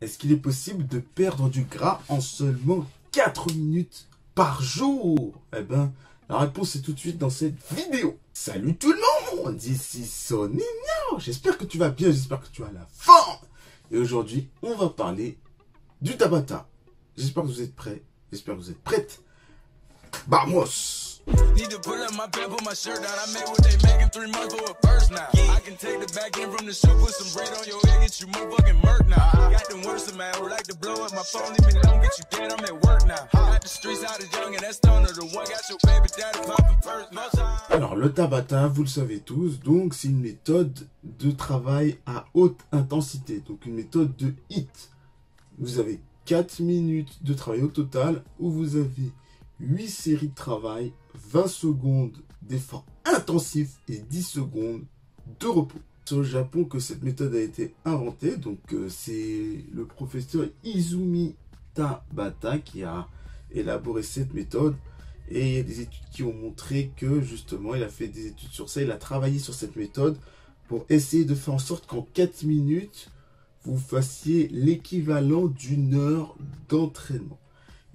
Est-ce qu'il est possible de perdre du gras en seulement 4 minutes par jour? Eh ben, la réponse est tout de suite dans cette vidéo. Salut tout le monde, ici Sonigno. J'espère que tu vas bien, j'espère que tu as la forme. Et aujourd'hui, on va parler du Tabata. J'espère que vous êtes prêts, j'espère que vous êtes prêtes. Vamos! Need to pull up my pants, put my shirt down. I made what they making 3 months for a first now. I can take the back end from the show, put some bread on your head, get you motherfucking murk now. Got them worse, man. Would like to blow up my phone, leave me alone, get you dead. I'm at work now. Got the streets out of young and that's stoner. The one got your baby daddy popping first now. Alors, le Tabata, vous le savez tous, donc c'est une méthode de travail à haute intensité. Donc, une méthode de HIIT. Vous avez 4 minutes de travail au total où vous avez 8 séries de travail, 20 secondes d'effort intensif et 10 secondes de repos. C'est au Japon que cette méthode a été inventée. Donc c'est le professeur Izumi Tabata qui a élaboré cette méthode. Et il y a des études qui ont montré que justement il a fait des études sur ça. Il a travaillé sur cette méthode pour essayer de faire en sorte qu'en 4 minutes, vous fassiez l'équivalent d'une heure d'entraînement.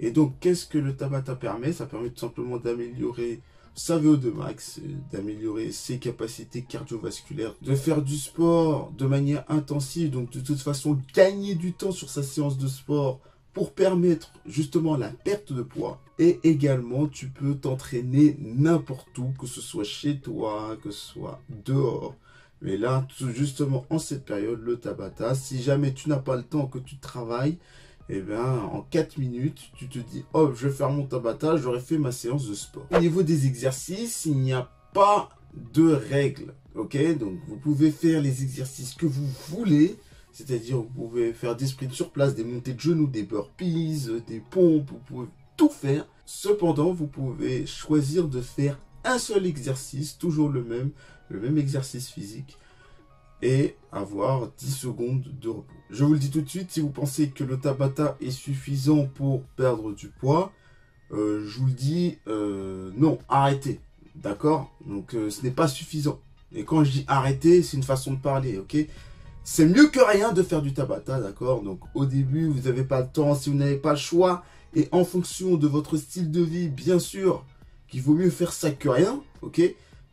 Et donc, qu'est-ce que le Tabata permet? Ça permet tout simplement d'améliorer sa VO2 max, d'améliorer ses capacités cardiovasculaires, de faire du sport de manière intensive, donc de toute façon gagner du temps sur sa séance de sport pour permettre justement la perte de poids. Et également, tu peux t'entraîner n'importe où, que ce soit chez toi, que ce soit dehors. Mais là, justement, en cette période, le Tabata, si jamais tu n'as pas le temps, que tu travailles, eh bien, en 4 minutes, tu te dis, oh, je vais faire mon Tabata, j'aurais fait ma séance de sport. Au niveau des exercices, il n'y a pas de règles, ok? Donc, vous pouvez faire les exercices que vous voulez, c'est-à-dire, vous pouvez faire des sprints sur place, des montées de genoux, des burpees, des pompes, vous pouvez tout faire. Cependant, vous pouvez choisir de faire un seul exercice, toujours le même exercice physique, et avoir 10 secondes de repos. Je vous le dis tout de suite, si vous pensez que le Tabata est suffisant pour perdre du poids, je vous le dis, non, arrêtez, d'accord? Donc ce n'est pas suffisant. Et quand je dis arrêter, c'est une façon de parler, ok? C'est mieux que rien de faire du Tabata, d'accord? Donc au début, vous n'avez pas le temps, si vous n'avez pas le choix, et en fonction de votre style de vie, bien sûr, qu'il vaut mieux faire ça que rien, ok?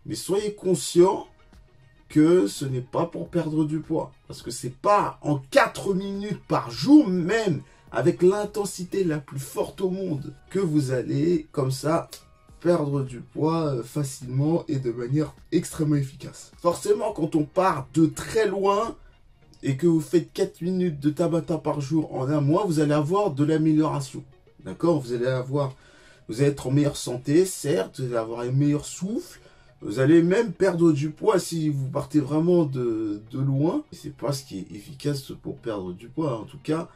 Mais soyez conscient que ce n'est pas pour perdre du poids. Parce que c'est pas en 4 minutes par jour, même avec l'intensité la plus forte au monde, que vous allez, comme ça, perdre du poids facilement et de manière extrêmement efficace. Forcément, quand on part de très loin et que vous faites 4 minutes de Tabata par jour en un mois, vous allez avoir de l'amélioration. D'accord? Vous allez être en meilleure santé, certes, vous allez avoir un meilleur souffle. Vous allez même perdre du poids si vous partez vraiment de loin. C'est pas ce qui est efficace pour perdre du poids. En tout cas,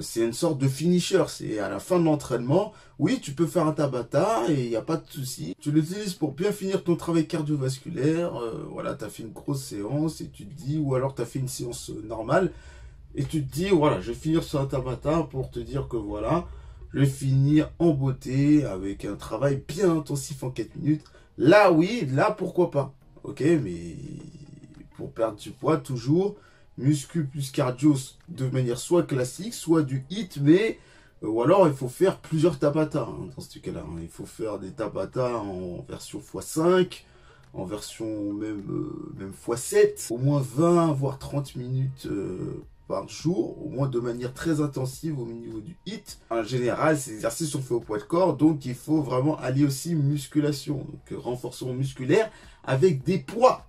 c'est une sorte de finisher. C'est à la fin de l'entraînement. Oui, tu peux faire un Tabata et il n'y a pas de souci. Tu l'utilises pour bien finir ton travail cardiovasculaire. Voilà, tu as fait une grosse séance et tu te dis, ou alors tu as fait une séance normale. Et tu te dis, voilà, je vais finir sur un Tabata pour te dire que voilà, je vais finir en beauté avec un travail bien intensif en 4 minutes. Là, oui, là, pourquoi pas. Ok, mais pour perdre du poids, toujours, muscu plus cardio de manière soit classique, soit du HIIT, mais ou alors il faut faire plusieurs Tabata dans ce cas-là. Il faut faire des Tabata en version x5, en version même x7, au moins 20 voire 30 minutes par jour, au moins de manière très intensive au niveau du HIIT. En général, ces exercices sont faits au poids de corps, donc il faut vraiment allier aussi musculation, donc renforcement musculaire avec des poids,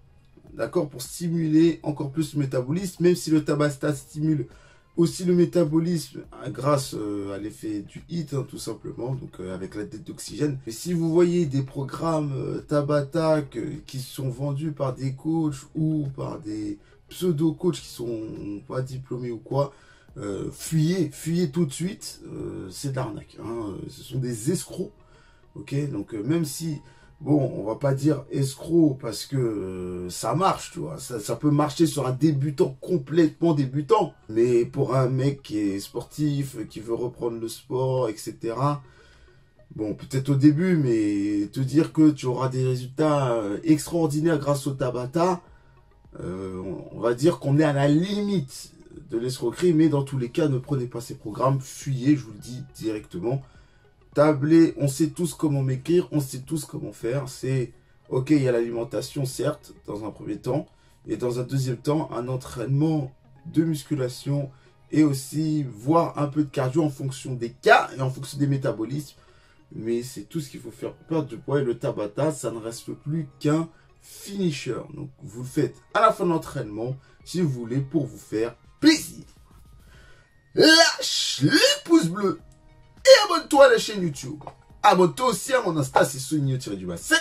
d'accord, pour stimuler encore plus le métabolisme, même si le Tabata stimule aussi le métabolisme grâce à l'effet du HIIT, tout simplement, donc avec la dette d'oxygène. Mais si vous voyez des programmes Tabata qui sont vendus par des coachs ou par des pseudo-coachs qui sont pas diplômés ou quoi, fuyez tout de suite, c'est de l'arnaque, hein. Ce sont des escrocs, ok? Donc même si, bon, on va pas dire escroc parce que ça marche, tu vois, ça peut marcher sur un débutant, complètement débutant, mais pour un mec qui est sportif, qui veut reprendre le sport, etc., bon, peut-être au début, mais te dire que tu auras des résultats extraordinaires grâce au Tabata, on va dire qu'on est à la limite de l'escroquerie, mais dans tous les cas, ne prenez pas ces programmes, fuyez, je vous le dis directement. Tablez, on sait tous comment m'écrire, on sait tous comment faire. C'est, ok, il y a l'alimentation, certes, dans un premier temps, et dans un deuxième temps, un entraînement de musculation et aussi voir un peu de cardio en fonction des cas et en fonction des métabolismes. Mais c'est tout ce qu'il faut faire pour perdre du poids. Et le Tabata, ça ne reste plus qu'un finisher. Donc, vous le faites à la fin de l'entraînement, si vous voulez, pour vous faire plaisir. Lâche les pouces bleus et abonne-toi à la chaîne YouTube. Abonne-toi aussi à mon Insta, c'est Soninho-7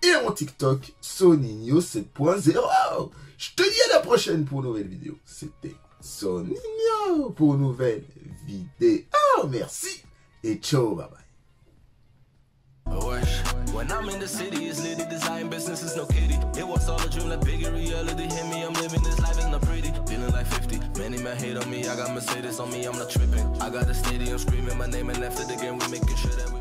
et à mon TikTok, Soninho7.0. Je te dis à la prochaine pour une nouvelle vidéo. C'était Soninho pour une nouvelle vidéo. Merci et ciao, bye bye. When I'm in the city, it's litty, design business is no kitty. It was all a dream, like bigger reality hit me. I'm living this life, it's not pretty. Feeling like 50, many men hate on me. I got Mercedes on me, I'm not tripping. I got a stadium screaming my name, and after the game, we making sure that we